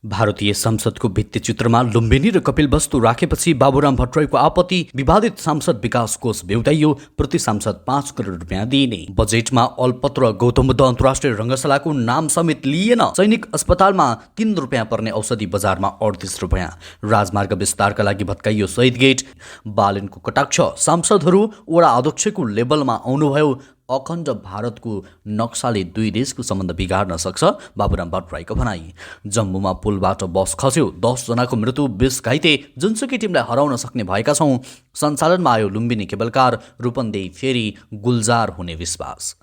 भारतीय संसदको भित्तिचित्रमा लुम्बिनी र कपिलवस्तु राखेपछि बाबुराम भट्टराईको आपत्ति, विवादित सांसद विकास कोष बेउताइयो, प्रति सांसद 5 करोड रुपियाँ दिइने। बजेटमा अलपत्र गौतम बुद्ध अन्तर्राष्ट्रिय रङ्गशालाको नाम समेत लिएन। सैनिक अस्पतालमा 3 रुपियाँ पर्ने औषधि बजारमा 38 रुपियाँ। राजमार्ग विस्तारका लागि भत्काइयो शहीद गेट। बालनको कटाक्ष, सांसदहरू वडा अध्यक्षको लेभलमा आउनुभयो। अखण्ड भारतको नक्साले दुई देशको सम्बन्ध बिगार्न सक्छ, बाबुराम भट्टराईको भनाई। जम्मूमा पुलबाट बस खस्यो, 10 जनाको मृत्यु, 20 घाइते। जुनसुकै टिमलाई हराउन सक्ने भएका छौँ। सञ्चालनमा आयो लुम्बिनी केबलकार, रूपन्देही फेरि गुल्जार हुने विश्वास।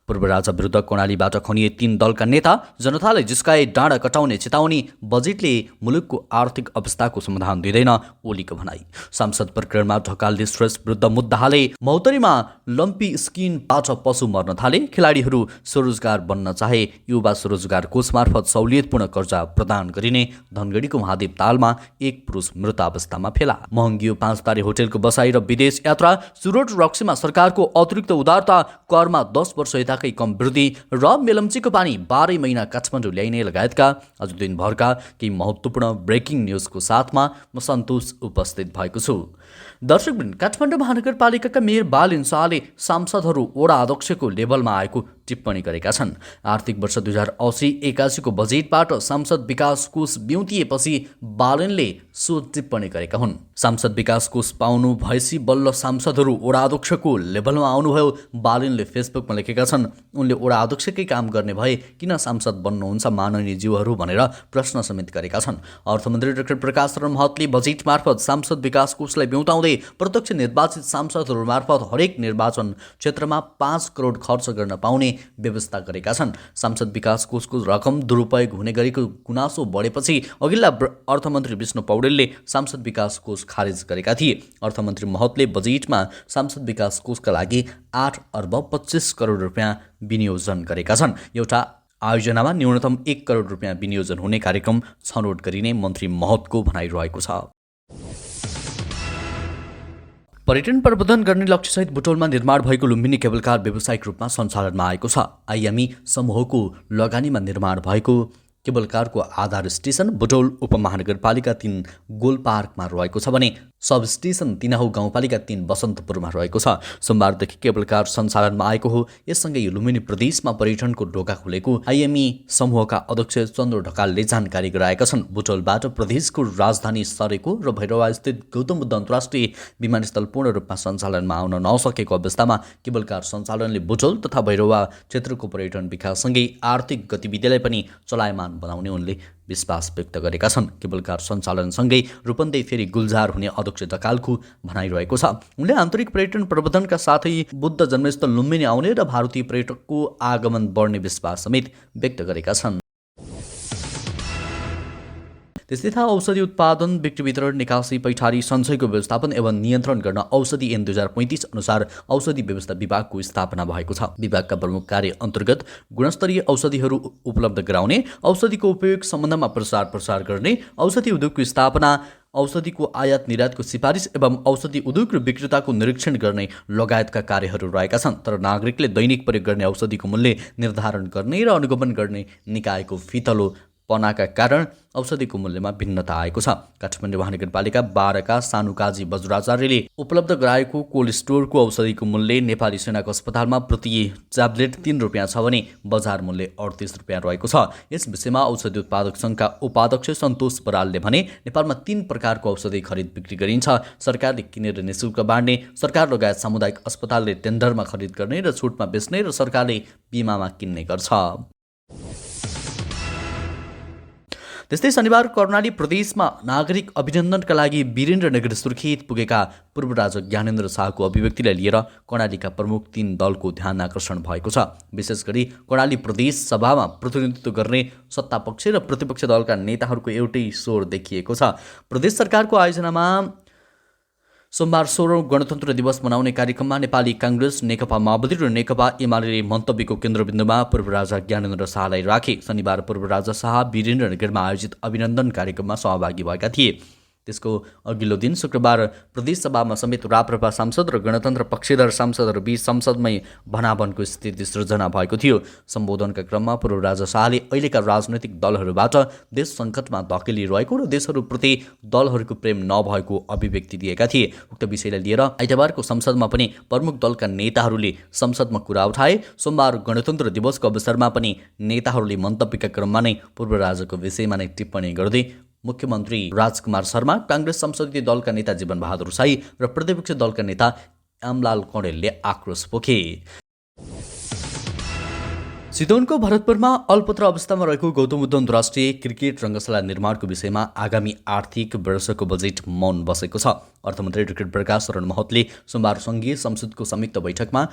पूर्व राजा विरुद्ध कर्णालीबाट खनिए 3 दलका नेता, जनतालाई जिस्काए, डाँडा कटाउने चेतावनी। बजेटले मुलुकको आर्थिक अवस्थाको समाधान दिँदैन, ओलीको भनाई। सांसद प्रकरणमा ढकालले श्रेष्ठ विरुद्ध मुद्दा हाले। मौतरीमा लम्पी स्किनबाट पशु मर्न थाले। खेलाडीहरू स्वरोजगार बन्न चाहे, युवा स्वरोजगार कोष मार्फत सहुलियतपूर्ण कर्जा प्रदान गरिने। धनगढीको महादेव तालमा एक पुरुष मृत अवस्थामा फेला। महँगियो 5 तारे होटेलको बसाई र विदेश यात्रा। सुरोट रक्सीमा सरकारको अतिरिक्त उदारता, करमा 10 वर्ष यताकै कम वृद्धि र मेलम्चीको पानी 12 महिना काठमाडौँ ल्याइने लगायतका आज दिनभरका केही महत्त्वपूर्ण ब्रेकिङ न्युजको साथमा म सन्तोष उपस्थित भएको छु। दर्शकवृन्द, काठमाडौँ महानगरपालिकाका मेयर बालेन शाहले सांसदहरू वडा अध्यक्षको लेभलमा आएको टिप्पणी गरेका छन्। आर्थिक वर्ष 2080-81 को बजेटबाट सांसद विकास कोष बिउतिएपछि बालेनले सो टिप्पणी गरेका हुन्। सांसद विकास कोष पाउनु भएपछि बल्ल सांसदहरू वडा अध्यक्षको लेभलमा आउनुभयो, बालेनले फेसबुकमा लेखेका छन्। उनले वडा अध्यक्षकै काम गर्ने भए किन सांसद बन्नुहुन्छ माननीय ज्यूहरू भनेर प्रश्न समेत गरेका छन्। अर्थमन्त्री डाक्टर प्रकाश शरण महतले बजेट मार्फत सांसद विकास कोषलाई बिउताउँदै प्रत्यक्ष निर्वाचित सांसदहरू मार्फत हरेक निर्वाचन क्षेत्रमा 5 करोड खर्च गर्न पाउने व्यवस्था गरेका छन्। सांसद विकास कोषको रकम दुरुपयोग हुने गरेको गुनासो बढेपछि अघिल्ला अर्थमन्त्री विष्णु पौडेलले सांसद विकास कोष खारेज गरेका थिए। अर्थमन्त्री महतले बजेटमा सांसद विकास कोषका लागि 8 अर्ब 25 करोड रुपियाँ विनियोजन गरेका छन्। एउटा आयोजनामा न्यूनतम 1 करोड रुपियाँ विनियोजन हुने कार्यक्रम छनौट गरिने मन्त्री महतको भनाइरहेको छ। पर्यटन प्रबन्धन गर्ने लक्ष्यसहित बुटोलमा निर्माण भएको लुम्बिनी केबलकार व्यावसायिक रूपमा सञ्चालनमा आएको छ। आइएमई समूहको लगानीमा निर्माण भएको केबलकारको आधार स्टेसन बुटोल उपमहानगरपालिका 3 गोल पार्कमा रहेको छ भने सब स्टेसन तिनाहु गाउँपालिका 3 बसन्तपुरमा रहेको छ। सोमबारदेखि केबलकार सञ्चालनमा आएको हो। यससँगै लुम्बिनी प्रदेशमा पर्यटनको ढोका खुलेको आइएमई समूहका अध्यक्ष चन्द्र ढकालले जानकारी गराएका छन्। बुटोलबाट प्रदेशको राजधानी सरेको र भैरवास्थित गौतम बुद्ध अन्तर्राष्ट्रिय विमानस्थल पूर्ण रूपमा सञ्चालनमा आउन नसकेको अवस्थामा केबलकार सञ्चालनले बुटोल तथा भैरवा क्षेत्रको पर्यटन विकाससँगै आर्थिक गतिविधिलाई पनि चलायमान बनाउने उनले विश्वास व्यक्त गरेका छन्। केबलकार सञ्चालनसँगै रूपन्देही फेरि गुल्जार हुने अध्यक्ष ढकालको भनाइरहेको छ। उनले आन्तरिक पर्यटन प्रबन्धनका साथै बुद्ध जन्मस्थल लुम्बिनी आउने र भारतीय पर्यटकको आगमन बढ्ने विश्वास समेत व्यक्त गरेका छन्। त्यसै थाहा औषधि उत्पादन, बिक्री वितरण, निकासी, पैठारी, सञ्चयको व्यवस्थापन एवं नियन्त्रण गर्न औषधि ऐन 2035 अनुसार औषधि व्यवस्था विभागको स्थापना भएको छ। विभागका प्रमुख कार्य अन्तर्गत गुणस्तरीय औषधिहरू उपलब्ध गराउने, औषधिको उपयोग सम्बन्धमा प्रसार गर्ने, औषधि उद्योगको स्थापना, औषधिको आयात निर्यातको सिफारिस एवं औषधि उद्योग र विक्रेताको निरीक्षण गर्ने लगायतका कार्यहरू रहेका छन्। तर नागरिकले दैनिक प्रयोग गर्ने औषधिको मूल्य निर्धारण गर्ने र अनुगमन गर्ने निकायको फितलो पनाका कारण औषधिको मूल्यमा भिन्नता आएको छ। काठमाडौँ महानगरपालिका 12 का सानुकाजी वज्राचार्यले उपलब्ध गराएको कोल्ड स्टोरको औषधिको मूल्य नेपाली सेनाको अस्पतालमा प्रति ट्याब्लेट 3 रुपियाँ छ भने बजार मूल्य 38 रुपियाँ रहेको छ। यस विषयमा औषधि उत्पादक सङ्घका उपाध्यक्ष सन्तोष बरालले भने नेपालमा 3 प्रकारको औषधि खरिद बिक्री गरिन्छ। सरकारले किनेर निःशुल्क बाँड्ने, सरकार लगायत सामुदायिक अस्पतालले टेन्डरमा खरिद गर्ने र छुटमा बेच्ने र सरकारले बिमामा किन्ने गर्छ। त्यस्तै शनिबार कर्णाली प्रदेशमा नागरिक अभिनन्दनका लागि वीरेन्द्रनगर सुर्खेत पुगेका पूर्व राजा ज्ञानेन्द्र शाहको अभिव्यक्तिलाई लिएर कर्णालीका प्रमुख 3 दलको ध्यान आकर्षण भएको छ। विशेष गरी कर्णाली प्रदेश सभामा प्रतिनिधित्व गर्ने सत्तापक्ष र प्रतिपक्ष दलका नेताहरूको एउटै स्वर देखिएको छ। प्रदेश सरकारको आयोजनामा सोमबार 16औं गणतन्त्र दिवस मनाउने कार्यक्रममा नेपाली काङ्ग्रेस, नेकपा माओवादी र नेकपा एमाले मन्तव्यको केन्द्रबिन्दुमा पूर्व राजा ज्ञानेन्द्र शाहलाई राखे। शनिबार पूर्व राजा शाह वीरेन्द्रनगरमा आयोजित अभिनन्दन कार्यक्रममा सहभागी भएका थिए। त्यसको अघिल्लो दिन शुक्रबार प्रदेशसभामा समेत राप्रपा सांसद र गणतन्त्र पक्षधर सांसदहरू बीच संसदमै भनाभनको स्थिति सृजना भएको थियो। सम्बोधनका क्रममा पूर्व राजा शाहले अहिलेका राजनैतिक दलहरूबाट देश सङ्कटमा धकेलिरहेको र देशहरूप्रति दलहरूको प्रेम नभएको अभिव्यक्ति दिएका थिए। उक्त विषयलाई लिएर आइतबारको संसदमा पनि प्रमुख दलका नेताहरूले संसदमा कुरा उठाए। सोमबार गणतन्त्र दिवसको अवसरमा पनि नेताहरूले मन्तव्यका क्रममा नै पूर्व राजाको विषयमा नै टिप्पणी गर्दै मुख्यमन्त्री राजकुमार शर्मा, काङ्ग्रेस संसदीय दलका नेता जीवन बहादुर शाही र प्रतिपक्ष दलका नेता यामलाल कौडेलले आक्रोश पोखे। चितवनको भरतपुरमा अल्पत्र अवस्थामा रहेको गौतम बुद्ध अन्तर्राष्ट्रिय क्रिकेट रङ्गशाला निर्माणको विषयमा आगामी आर्थिक वर्षको बजेट मौन बसेको छ। अर्थमन्त्री डाक्टर प्रकाश शरण महतले सोमबार सङ्घीय संसदको संयुक्त बैठकमा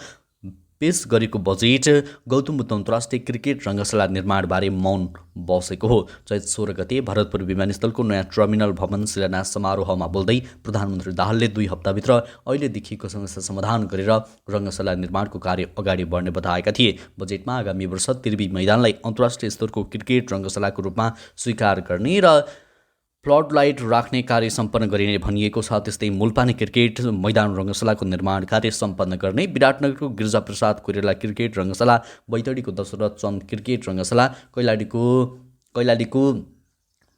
पेश गरेको बजेट गौतम बुद्ध अन्तर्राष्ट्रिय क्रिकेट रङ्गशाला निर्माणबारे मौन बसेको हो। चैत 16 गते भरतपुर विमानस्थलको नयाँ टर्मिनल भवन शिलान्यास समारोहमा बोल्दै प्रधानमन्त्री दाहालले 2 हप्ताभित्र अहिले देखिएको समस्या समाधान गरेर रङ्गशाला निर्माणको कार्य अगाडि बढ्ने बताएका थिए। बजेटमा आगामी वर्ष त्रिवी मैदानलाई अन्तर्राष्ट्रिय स्तरको क्रिकेट रङ्गशालाको रूपमा स्वीकार गर्ने र फ्लडलाइट राख्ने कार्य सम्पन्न गरिने भनिएको छ। त्यस्तै मुलपानी क्रिकेट मैदान रङ्गशालाको निर्माण कार्य सम्पन्न गर्ने, विराटनगरको गिरिजाप्रसाद कोइराला क्रिकेट रङ्गशाला, बैतडीको दशरथ चन्द क्रिकेट रङ्गशाला, कैलालीको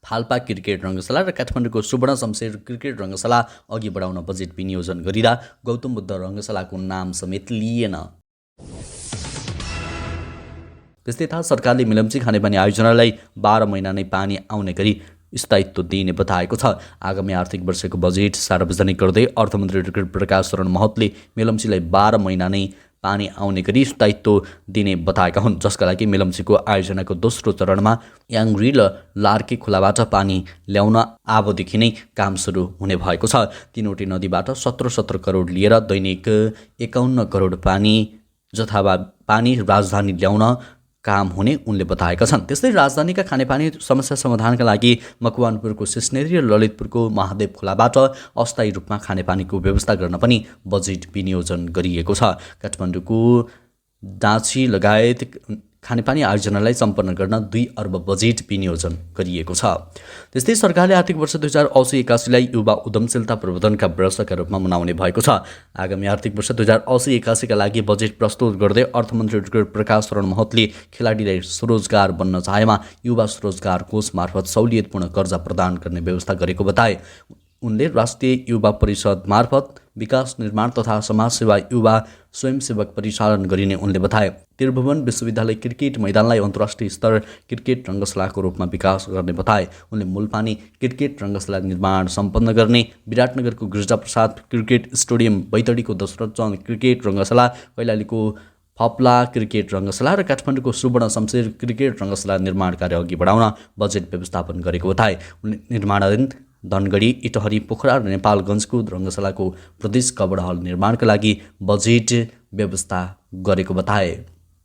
फाल्पा क्रिकेट रङ्गशाला र काठमाडौँको सुवर्ण शमशेर क्रिकेट रङ्गशाला अघि बढाउन बजेट विनियोजन गरिँदा गौतम बुद्ध रङ्गशालाको नाम समेत लिएन। त्यस्तै थाहा सरकारले मिलम्ची खानेपानी आयोजनालाई 12 महिना नै पानी आउने गरी स्थायित्व दिने बताएको छ। आगामी आर्थिक वर्षको बजेट सार्वजनिक गर्दै अर्थमन्त्री डाक्टर प्रकाश शरण महतले मेलम्चीलाई 12 महिना नै पानी आउने गरी स्थायित्व दिने बताएका हुन्, जसका लागि मेलम्चीको आयोजनाको दोस्रो चरणमा याङ्ग्री र लार्के खोलाबाट पानी ल्याउन आबोदेखि नै काम सुरु हुने भएको छ। तीनवटै नदीबाट 17 करोड लिएर दैनिक 51 करोड पानी राजधानी ल्याउन काम हुने उनले बताएका छन्। त्यस्तै राजधानीका खानेपानी समस्या समाधानका लागि मकवानपुरको सिस्नेरी र ललितपुरको महादेव खोलाबाट अस्थायी रूपमा खानेपानीको व्यवस्था गर्न पनि बजेट विनियोजन गरिएको छ। काठमाडौँको डाँची लगायत खानेपानी आयोजनालाई सम्पन्न गर्न 2 अर्ब बजेट विनियोजन गरिएको छ। त्यस्तै सरकारले आर्थिक वर्ष 2080-81लाई युवा उद्यमशीलता प्रवर्धनका वर्षका रूपमा मनाउने भएको छ। आगामी आर्थिक वर्ष 2080-81 का लागि बजेट प्रस्तुत गर्दै अर्थमन्त्री डाक्टर प्रकाश शरण महतले खेलाडीलाई स्वरोजगार बन्न चाहेमा युवा स्वरोजगार कोष मार्फत सहुलियतपूर्ण कर्जा प्रदान गर्ने व्यवस्था गरेको बताए। उनले राष्ट्रिय युवा परिषद मार्फत विकास निर्माण तथा समाजसेवा युवा स्वयंसेवक परिचालन गरिने उनले बताए। त्रिभुवन विश्वविद्यालय क्रिकेट मैदानलाई अन्तर्राष्ट्रिय स्तर क्रिकेट रङ्गशालाको रूपमा विकास गर्ने बताए। उनले मुलपानी क्रिकेट रङ्गशाला निर्माण सम्पन्न गर्ने, विराटनगरको गिरिजाप्रसाद क्रिकेट स्टेडियम, बैतडीको दशरथ चन्द क्रिकेट रङ्गशाला, कैलालीको फाप्ला क्रिकेट रङ्गशाला र काठमाडौँको सुवर्ण शमशेर क्रिकेट रङ्गशाला निर्माण कार्य अघि बढाउन बजेट व्यवस्थापन गरेको बताए। उनले निर्माणाधीन धनगढी, इटहरी, पोखरा र नेपालगञ्जको रङ्गशालाको प्रदेश कबड हल निर्माणका लागि बजेट व्यवस्था गरेको बताए।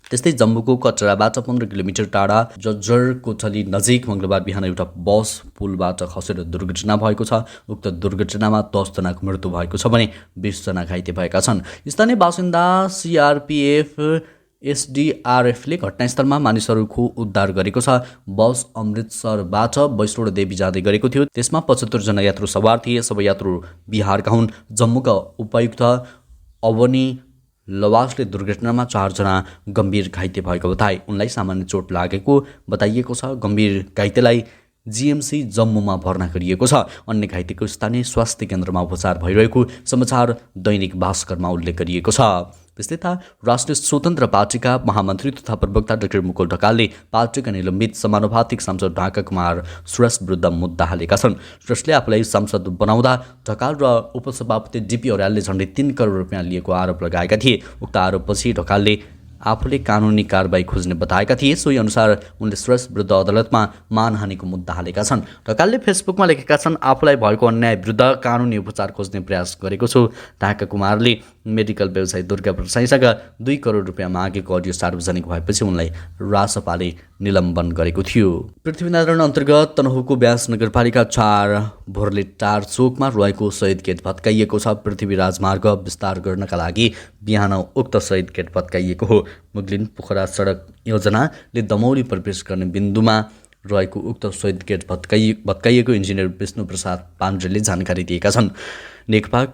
त्यस्तै जम्मूको कचराबाट 15 किलोमिटर टाढा जज्जर कोठली नजिक मङ्गलबार बिहान एउटा बस पुलबाट खसेर दुर्घटना भएको छ। उक्त दुर्घटनामा 10 जनाको मृत्यु भएको छ भने 20 जना घाइते भएका छन्। स्थानीय बासिन्दा CRPF SDRFले घटनास्थलमा मानिसहरूको उद्धार गरेको छ। बस अमृतसरबाट वैष्णो देवी जाँदै गरेको थियो। त्यसमा 75 जना यात्रु सवार थिए। सबै यात्रु बिहारका हुन्। जम्मूका उपायुक्त अवनी लवासले दुर्घटनामा 4 जना गम्भीर घाइते भएको बताए। उनलाई सामान्य चोट लागेको बताइएको छ। गम्भीर घाइतेलाई GMC जम्मूमा भर्ना गरिएको छ। अन्य घाइतेको स्थानीय स्वास्थ्य केन्द्रमा उपचार भइरहेको समाचार दैनिक भास्करमा उल्लेख गरिएको छ। त्यस्तै त राष्ट्रिय स्वतन्त्र पार्टीका महामन्त्री तथा प्रवक्ता डाक्टर मुकुल ढकालले पार्टीका निलम्बित समानुपातिक सांसद ढाका कुमार श्रेष्ठ विरुद्ध मुद्दा हालेका छन्। श्रेष्ठले आफूलाई सांसद बनाउँदा ढकाल र उपसभापति DP अर्यालले झण्डै 3 करोड रुपियाँ लिएको आरोप लगाएका थिए। उक्त आरोपपछि ढकालले आफूले कानुनी कारबाही खोज्ने बताएका थिए। सोही अनुसार उनले श्रेष्ठ विरुद्ध अदालतमा मानहानिको मुद्दा हालेका छन्। ढकालले फेसबुकमा लेखेका छन्, आफूलाई भएको अन्याय विरुद्ध कानुनी उपचार खोज्ने प्रयास गरेको छु। ढाका कुमारले मेडिकल व्यवसायी दुर्गा प्रसाईसँग 2 करोड रुपियाँ मागेको अडियो सार्वजनिक भएपछि उनलाई रासपाले निलम्बन गरेको थियो। पृथ्वीनारायण अन्तर्गत तनहुको व्यास नगरपालिका 4 भोरलेटार चोकमा रहेको शहीद गेट भत्काइएको छ। पृथ्वी राजमार्ग विस्तार गर्नका लागि बिहान उक्त शहीद गेट भत्काइएको हो। मुगलिन पोखरा सडक योजनाले दमौली प्रवेश गर्ने बिन्दुमा रहेको उक्त शहीद गेट भत्काइएको इन्जिनियर विष्णुप्रसाद पाण्डेले जानकारी दिएका छन्। नेकपा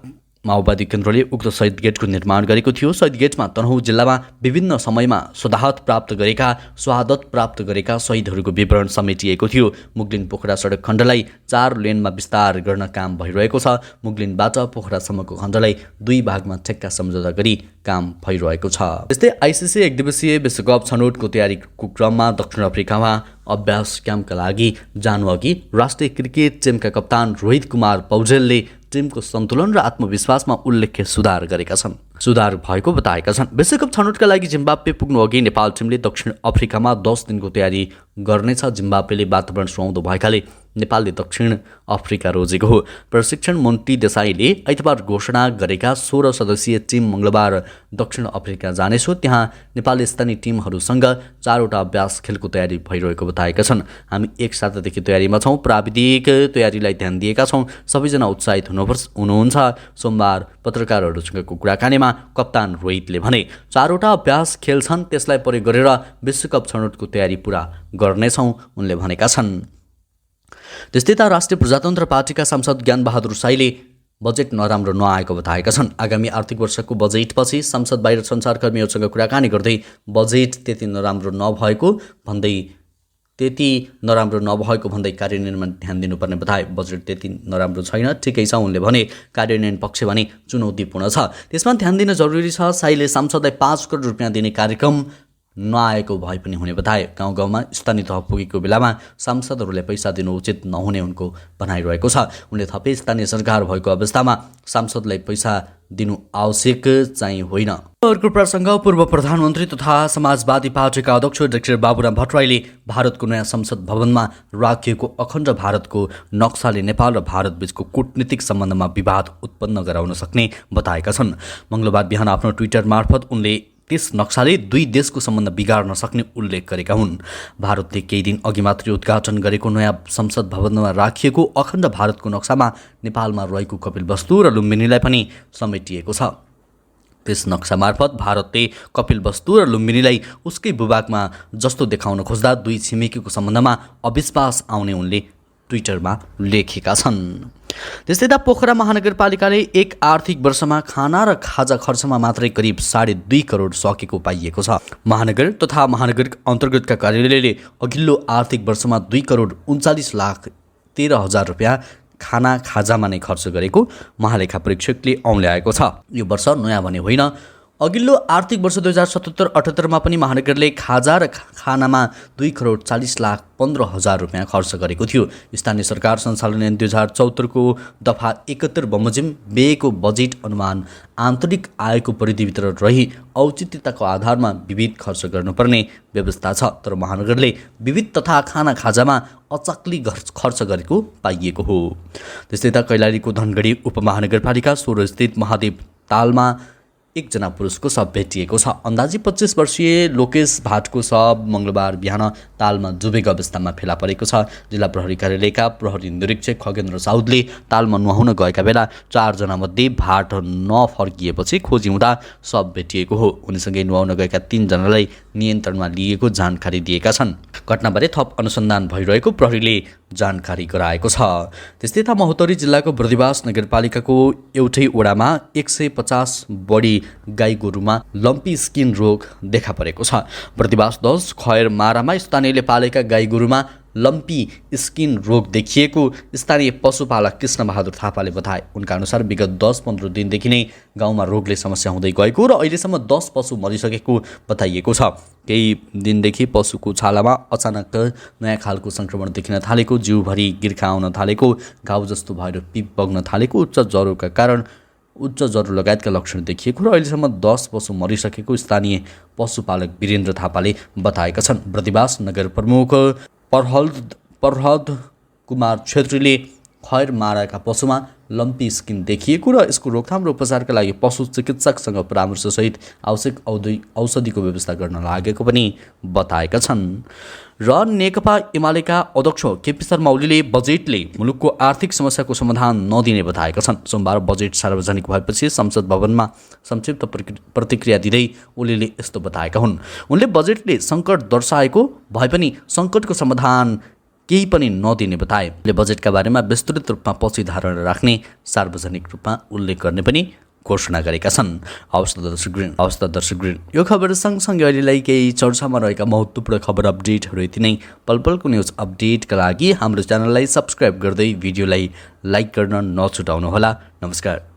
माओवादी केन्द्रले उक्त शहीद गेटको निर्माण गरेको थियो। शहीद गेटमा तनहुँ जिल्लामा विभिन्न समयमा शहादत प्राप्त गरेका शहीदहरूको विवरण समेटिएको थियो। मुगलिन पोखरा सडक खण्डलाई 4 लेनमा विस्तार गर्न काम भइरहेको छ। मुगलिनबाट पोखरासम्मको खण्डलाई 2 भागमा ठेक्का सम्झौता गरी काम भइरहेको छ। त्यस्तै आइसिसी एकदिवसीय विश्वकप छनौटको तयारीको क्रममा दक्षिण अफ्रिकामा अभ्यास क्याम्पका लागि जानुअघि राष्ट्रिय क्रिकेट टिमका कप्तान रोहित कुमार पौडेलले टिमको सन्तुलन र आत्मविश्वासमा उल्लेख्य सुधार भएको बताएका छन्। विश्वकप छनौटका लागि जिम्बाब्वे पुग्नु अघि नेपाल टिमले दक्षिण अफ्रिकामा 10 दिनको तयारी गर्नेछ। जिम्बाब्वेले वातावरण सुहाउँदो भएकाले नेपालले दक्षिण अफ्रिका रोजेको हो। प्रशिक्षण मन्त्री देसाईले आइतबार घोषणा गरेका 16 सदस्यीय टिम मङ्गलबार दक्षिण अफ्रिका जानेछ। त्यहाँ नेपालले स्थानीय टिमहरूसँग 4वटा अभ्यास खेलको तयारी भइरहेको बताएका छन्। हामी 1 सातादेखि तयारीमा छौँ, प्राविधिक तयारीलाई ध्यान दिएका छौँ, सबैजना उत्साहित हुनुहुन्छ। सोमबार पत्रकारहरूसँगको कुराकानीमा कप्तान रोहितले भने 4वटा अभ्यास खेल छन्, त्यसलाई प्रयोग गरेर विश्वकप छनौटको तयारी पुरा गर्नेछौँ उनले भनेका छन्। त्यस्तै त राष्ट्रिय प्रजातन्त्र पार्टीका सांसद ज्ञानबहादुर साईले बजेट नराम्रो नआएको बताएका छन्। आगामी आर्थिक वर्षको बजेटपछि सांसद बाहिर सञ्चारकर्मीहरूसँग कुराकानी गर्दै बजेट त्यति नराम्रो नभएको भन्दै कार्यान्वयनमा ध्यान दिनुपर्ने बताए। बजेट त्यति नराम्रो छैन, ठिकै छ उनले भने। कार्यान्वयन पक्ष भने चुनौतीपूर्ण छ, त्यसमा ध्यान दिन जरुरी छ। साईले सांसदलाई 5 करोड रुपियाँ दिने कार्यक्रम नआएको भए पनि हुने बताए। गाउँ गाउँमा स्थानीय तह पुगेको बेलामा सांसदहरूलाई पैसा दिनु उचित नहुने उनको भनाइरहेको छ। उनले थपे स्थानीय सरकार भएको अवस्थामा सांसदलाई पैसा दिनु आवश्यक चाहिँ होइन। अर्को प्रसङ्ग, पूर्व प्रधानमन्त्री तथा समाजवादी पार्टीका अध्यक्ष डाक्टर बाबुराम भट्टराईले भारतको नयाँ संसद भवनमा राखिएको अखण्ड भारतको नक्साले नेपाल र भारत बीचको कूटनीतिक सम्बन्धमा विवाद उत्पन्न गराउन सक्ने बताएका छन्। मङ्गलबार बिहान आफ्नो ट्विटर मार्फत उनले त्यस नक्साले 2 देशको सम्बन्ध बिगार्न सक्ने उल्लेख गरेका हुन्। भारतले केही दिन अघि मात्रै उद्घाटन गरेको नयाँ संसद भवनमा राखिएको अखण्ड भारतको नक्सामा नेपालमा रहेको कपिलवस्तु र लुम्बिनीलाई पनि समेटिएको छ। त्यस नक्सा मार्फत भारतले कपिलवस्तु र लुम्बिनीलाई उसकै भूभागमा जस्तो देखाउन खोज्दा 2 छिमेकीको सम्बन्धमा अविश्वास आउने उनले ट्विटरमा लेखेका छन्। त्यस्तै त पोखरा महानगरपालिकाले 1 आर्थिक वर्षमा खाना र खाजा खर्चमा मात्रै करिब 2.5 करोड सकेको पाइएको छ। महानगर तथा महानगर अन्तर्गतका कार्यालयले अघिल्लो आर्थिक वर्षमा 2 करोड 39,13,000 रुपियाँ खाना खाजामा नै खर्च गरेको महालेखा परीक्षकले औँल्याएको छ। यो वर्ष नयाँ भने होइन। अघिल्लो आर्थिक वर्ष 2077-78 पनि महानगरले खाजा र खानामा 2 करोड 40,15,000 रुपियाँ खर्च गरेको थियो। स्थानीय सरकार सञ्चालन ऐन 2074 को दफा 71 बमोजिम व्ययको बजेट अनुमान आन्तरिक आयको परिधिभित्र रही औचित्यताको आधारमा विविध खर्च गर्नुपर्ने व्यवस्था छ। तर महानगरले विविध तथा खाना खाजामा अचाक्ली खर्च गरेको पाइएको हो। त्यस्तै त कैलालीको धनगढी उपमहानगरपालिका 16 स्थित महादेव तालमा 1 जना पुरुषको शव भेटिएको छ। अन्दाजी 25 वर्षीय लोकेश भाटको शव मङ्गलबार बिहान तालमा डुबेको अवस्थामा फेला परेको छ। जिल्ला प्रहरी कार्यालयका प्रहरी निरीक्षक खगेन्द्र साउदले तालमा नुहाउन गएका बेला 4 जनामध्ये भाट नफर्किएपछि खोजी हुँदा शव भेटिएको हो। उनीसँगै नुहाउन गएका 3 जनालाई नियन्त्रणमा लिएको जानकारी दिएका छन्। घटनाबारे थप अनुसन्धान भइरहेको प्रहरीले जानकारी गराएको छ। त्यस्तै त महोत्तरी जिल्लाको बर्दिवास नगरपालिकाको एउटै वडामा 150 बढी गाई गोरुमा लम्पी स्किन रोग देखा परेको छ। बर्दिवास 10 खयर मारामा स्थानीयले पालेका गाई गोरुमा लम्पी स्किन रोग देखिएको स्थानीय पशुपालक कृष्ण बहादुर थापाले बताए। उनका अनुसार विगत 10-15 दिनदेखि नै गाउँमा रोगले समस्या हुँदै गएको र अहिलेसम्म 10 पशु मरिसकेको बताइएको छ। केही दिनदेखि पशुको छालामा अचानक नयाँ खालको सङ्क्रमण देखिन थालेको, जिउभरि गिर्खा आउन थालेको, घाउ जस्तो भएर पिप बग्न थालेको, उच्च ज्वरो लगायतका लक्षण देखिएको र अहिलेसम्म 10 पशु मरिसकेको स्थानीय पशुपालक वीरेन्द्र थापाले बताएका छन्। बर्दिवास नगर प्रमुख प्रहद कुमार छेत्रीले खयर माराका पशुमा लम्पी स्किन देखिएको र यसको रोकथाम र उपचारका लागि पशु चिकित्सकसँग परामर्शसहित आवश्यक औषधिको व्यवस्था गर्न लागेको पनि बताएका छन्। र नेकपा एमालेका अध्यक्ष केपी शर्मा ओलीले बजेटले मुलुकको आर्थिक समस्याको समाधान नदिने बताएका छन्। सोमबार बजेट सार्वजनिक भएपछि संसद भवनमा संक्षिप्त प्रतिक्रिया दिँदै ओलीले यस्तो बताएका हुन्। उनले बजेटले सङ्कट दर्शाएको भए पनि सङ्कटको समाधान केही पनि नदिने बताए। बजेटका बारेमा विस्तृत रूपमा पछि धारणा राख्ने, सार्वजनिक रूपमा उल्लेख गर्ने पनि घोषणा गरेका छन्। हवस् त दर्शकवृन्द, यो खबर सँगसँगै अहिलेलाई केही चर्चामा रहेका महत्त्वपूर्ण खबर अपडेटहरू यति नै। पलपलको न्युज अपडेटका लागि हाम्रो च्यानललाई सब्स्क्राइब गर्दै भिडियोलाई लाइक गर्न नछुटाउनुहोला। नमस्कार।